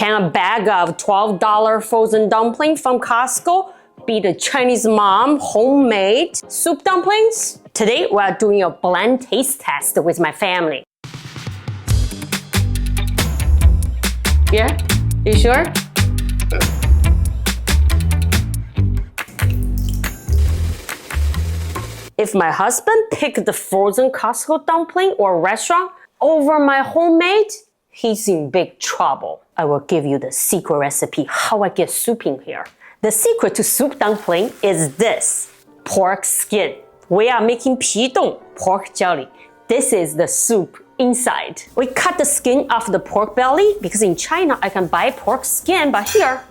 Can a bag of $12 frozen dumpling from Costco beat a Chinese mom homemade soup dumplings? Today, we're doing a blend taste test with my family. Yeah? You sure? If my husband picked the frozen Costco dumpling or restaurant over my homemade, he's in big trouble. I will give you the secret recipe how I get soup in here. The secret to soup dumpling is this: pork skin. We are making 皮冻 pork jelly. This is the soup inside. We cut the skin off the pork belly because in China I can buy pork skin, but here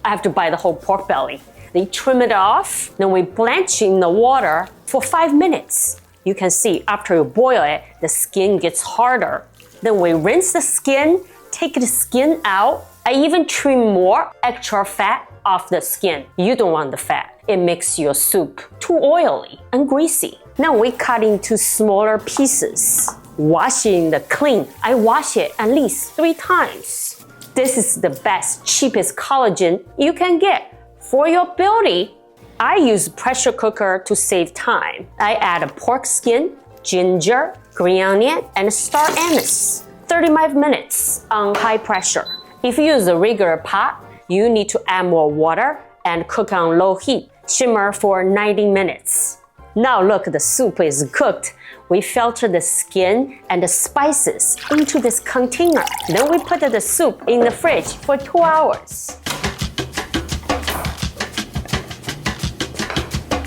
I have to buy the whole pork belly. They trim it off, then we blanch in the water for 5 minutes. You can see after you boil it, the skin gets harder. Then we rinse the skin, take the skin out. I even trim more extra fat off the skin. You don't want the fat. It makes your soup too oily and greasy. Now we cut into smaller pieces. Wash it in the clean. I wash it at least 3 times. This is the best, cheapest collagen you can get. For your beauty, I use pressure cooker to save time. I add a pork skin, ginger, green onion, and star anise. 35 minutes on high pressure. If you use a regular pot, you need to add more water and cook on low heat. Simmer for 90 minutes. Now look, the soup is cooked. We filter the skin and the spices into this container. Then we put the soup in the fridge for 2 hours.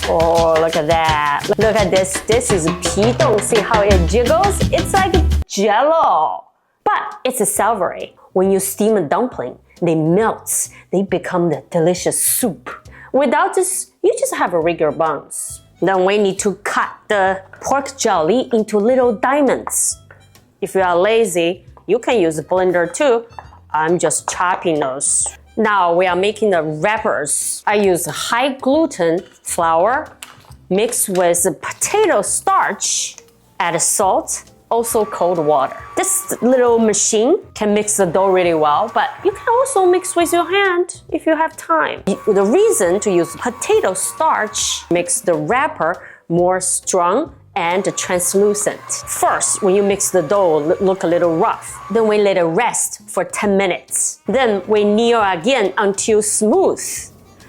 Oh, look at that. Look at this. This is 皮冻. See how it jiggles? It's like jello. But it's savory. When you steam a dumpling, they melt. They become the delicious soup. Without this, you just have a regular buns. Then we need to cut the pork jelly into little diamonds. If you are lazy, you can use a blender too. I'm just chopping those. Now we are making the wrappers. I use high gluten flour mixed with potato starch, add salt, also cold water. This little machine can mix the dough really well, but you can also mix with your hand if you have time. The reason to use potato starch makes the wrapper more strong and translucent. First, when you mix the dough, look a little rough. Then we let it rest for 10 minutes. Then we knead again until smooth.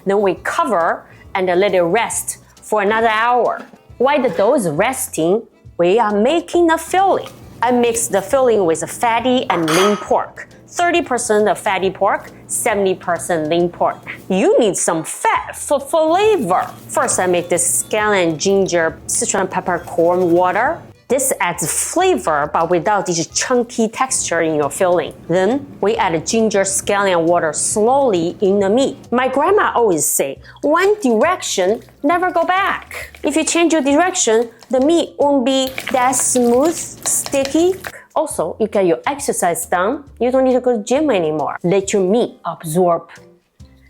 Then we cover and let it rest for another hour. While the dough is resting, we are making the filling. I mix the filling with fatty and lean pork. 30% of fatty pork, 70% lean pork. You need some fat for flavor. First, I make this scallion, ginger, Sichuan peppercorn water. This adds flavor, but without this chunky texture in your filling. Then, we add ginger scallion water slowly in the meat. My grandma always say, one direction, never go back. If you change your direction, the meat won't be that smooth, sticky. Also, you get your exercise done, you don't need to go to the gym anymore. Let your meat absorb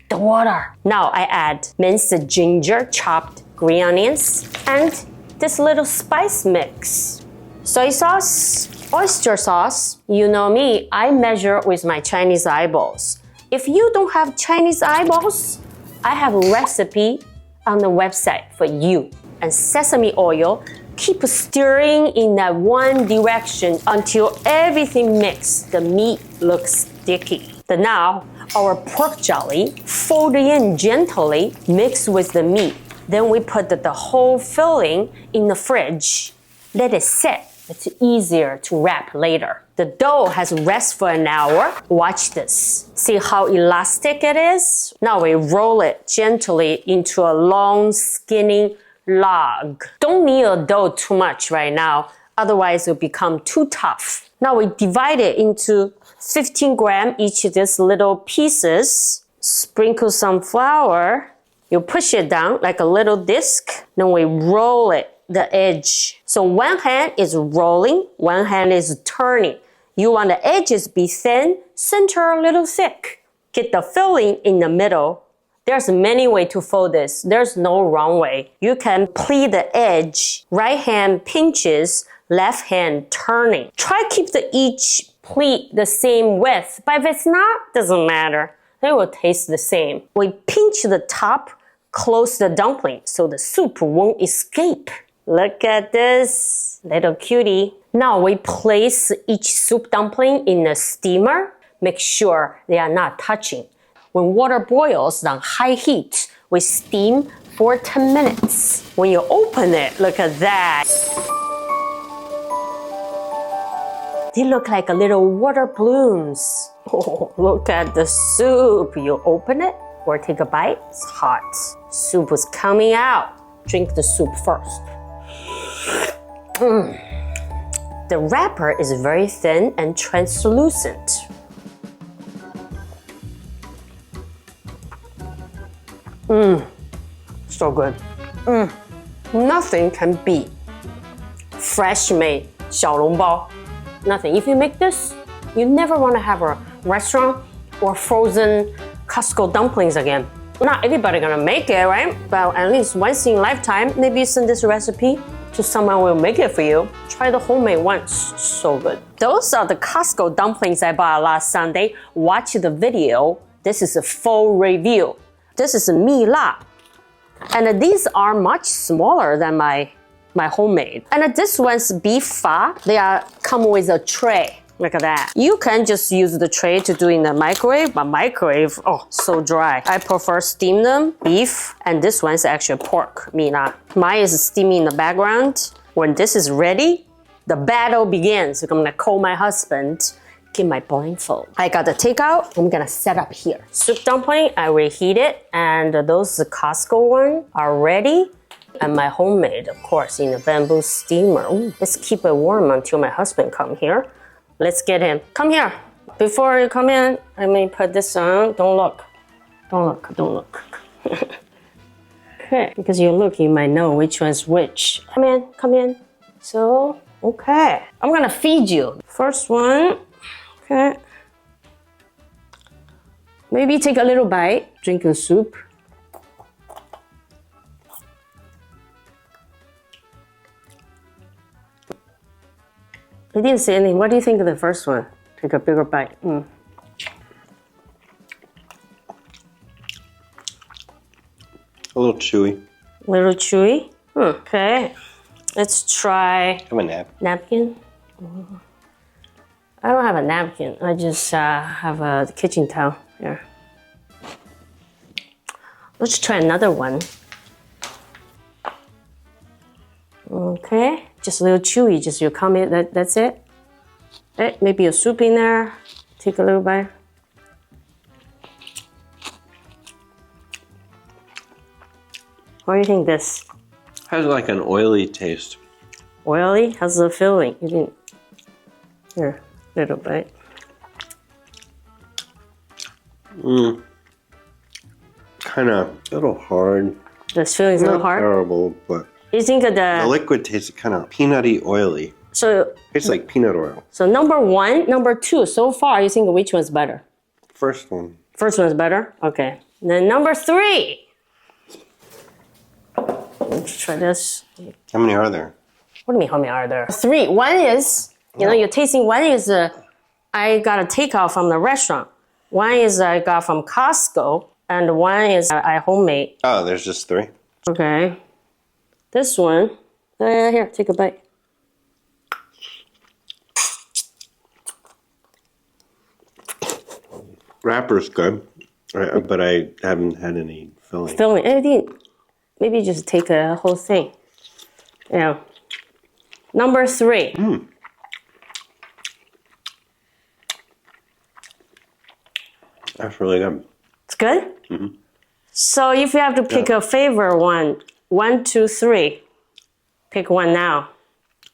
the water. Now I add minced ginger, chopped green onions, and this little spice mix. Soy sauce, oyster sauce. You know me, I measure with my Chinese eyeballs. If you don't have Chinese eyeballs, I have a recipe on the website for you. And sesame oil. Keep stirring in that one direction until everything mixed. The meat looks sticky. Then now, our pork jelly, fold it in gently, mix with the meat. Then we put the whole filling in the fridge. Let it sit. It's easier to wrap later. The dough has rest for an hour. Watch this. See how elastic it is? Now we roll it gently into a long, skinny log. Don't knead a dough too much right now, otherwise it'll become too tough. Now we divide it into 15 gram each of these little pieces. Sprinkle some flour. You push it down like a little disc. Then we roll it, the edge. So one hand is rolling, one hand is turning. You want the edges be thin, center a little thick. Get the filling in the middle. There's many ways to fold this. There's no wrong way. You can pleat the edge. Right hand pinches, left hand turning. Try keep each pleat the same width. But if it's not, doesn't matter. They will taste the same. We pinch the top, close the dumpling so the soup won't escape. Look at this little cutie. Now we place each soup dumpling in a steamer. Make sure they are not touching. When water boils on high heat, we steam for 10 minutes. When you open it, look at that. They look like little water balloons. Oh, look at the soup. You open it or take a bite. It's hot. Soup is coming out. Drink the soup first. The wrapper is very thin and translucent. So good. Nothing can beat fresh made Xiao Long Bao. Nothing. If you make this, you never want to have a restaurant or frozen Costco dumplings again. Not everybody gonna make it, right? But at least once in a lifetime, maybe you send this recipe to someone who will make it for you. Try the homemade ones. So good. Those are the Costco dumplings I bought last Sunday. Watch the video. This is a full review. This is Mila. And these are much smaller than my homemade. And this one's beef pho. They come with a tray. Look at that. You can just use the tray to do in the microwave, but microwave, oh, so dry. I prefer steam them, beef, and this one's actually pork, Mila. Mine is steaming in the background. When this is ready, the battle begins. I'm gonna call my husband, get my blindfold. I got the takeout, I'm gonna set up here. Soup dumpling, I reheat it, and those Costco ones are ready. And my homemade, of course, in a bamboo steamer. Ooh, let's keep it warm until my husband comes here. Let's get him. Come here. Before you come in, I may put this on. Don't look. Don't look. Don't look. Okay, because you look, you might know which one's which. Come in. Come in. So, okay. I'm gonna feed you. First one. Okay. Maybe take a little bite. Drink the soup. I didn't say anything. What do you think of the first one? Take a bigger bite. A little chewy. A little chewy? Okay. Let's try... Have a napkin? I don't have a napkin. I just have a kitchen towel here. Let's try another one. Okay. Just a little chewy, just you come in, that's it. Maybe a soup in there. Take a little bite. What do you think this? Has like an oily taste. Oily? How's the feeling? You didn't... Here, little bite. Kind of a little hard. This feeling's a little hard? Not terrible, but... You think of the liquid tastes kind of peanutty oily. So tastes like peanut oil. So number one, number two, so far you think which one's better? First one. First one's better? Okay. Then number three. Let's try this. How many are there? What do you mean how many are there? Three. One is, you know, you're tasting, one is I got a takeout from the restaurant. One is I got from Costco, and one is I homemade. Oh, there's just three? Okay. This one, here, take a bite. Wrapper's good, but I haven't had any filling. Filling, maybe just take the whole thing. Yeah. Number three. That's really good. It's good? So if you have to pick a favorite one, 1, 2, 3. Pick one now.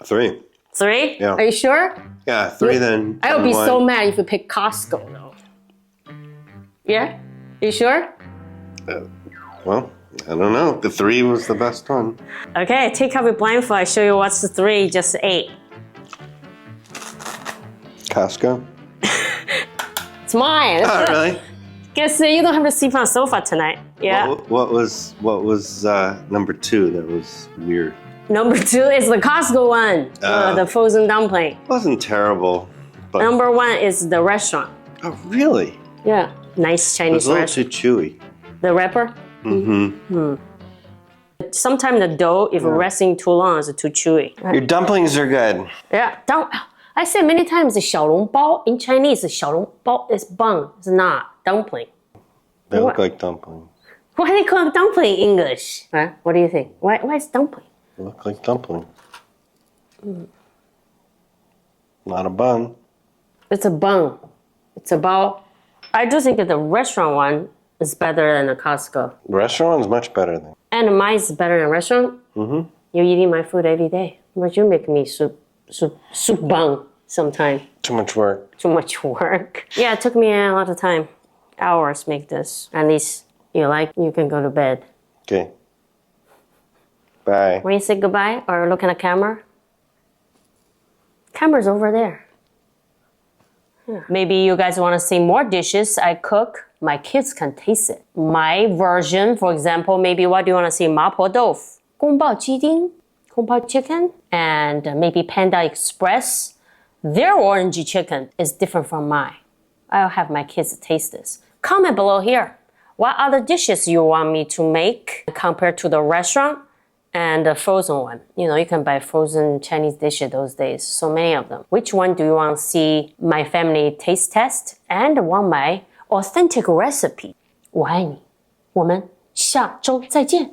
3. 3? Yeah. Are you sure? Yeah, 3 then. I would be so mad if you pick Costco though. Yeah? You sure? Well, I don't know. The 3 was the best one. Okay, take off your blindfold. I show you what's the 3 just ate. Costco? It's mine. Oh, really? Guess you don't have to sleep on the sofa tonight. Yeah. What was number 2 that was weird? Number 2 is the Costco one. The frozen dumpling. It wasn't terrible, But, Number 1 is the restaurant. oh, really? Yeah, nice Chinese It's a little restaurant. too chewy. The wrapper? Sometimes the dough, if resting too long, is too chewy. Your dumplings are good. Yeah, I said many times, Xiao Long Bao in Chinese, Xiao Long Bao is bun, it's not dumpling. They look like dumplings. Why do they call it dumpling in English? Huh? What do you think? Why is dumpling? They look like dumplings. Not a bun. It's a bun. It's about. I do think that the restaurant one is better than the Costco. The restaurant one's much better than. And mine is better than restaurant. Mm-hmm. You're eating my food every day. But you make me soup bun sometime. Too much work. Too much work. Yeah, it took me a lot of time. Hours make this. At least you can go to bed. Okay. Bye. When you say goodbye or look at the camera, camera's over there. Yeah. Maybe you guys want to see more dishes I cook. My kids can taste it. My version, for example, maybe what do you want to see? 麻婆豆腐, 宫保鸡丁, 宫保 chicken, and maybe Panda Express. Their orange chicken is different from mine. I'll have my kids taste this. Comment below here. What other dishes you want me to make compared to the restaurant and the frozen one? You can buy frozen Chinese dishes those days. So many of them. Which one do you want to see my family taste test and want my authentic recipe? 我爱你，我们下周再见。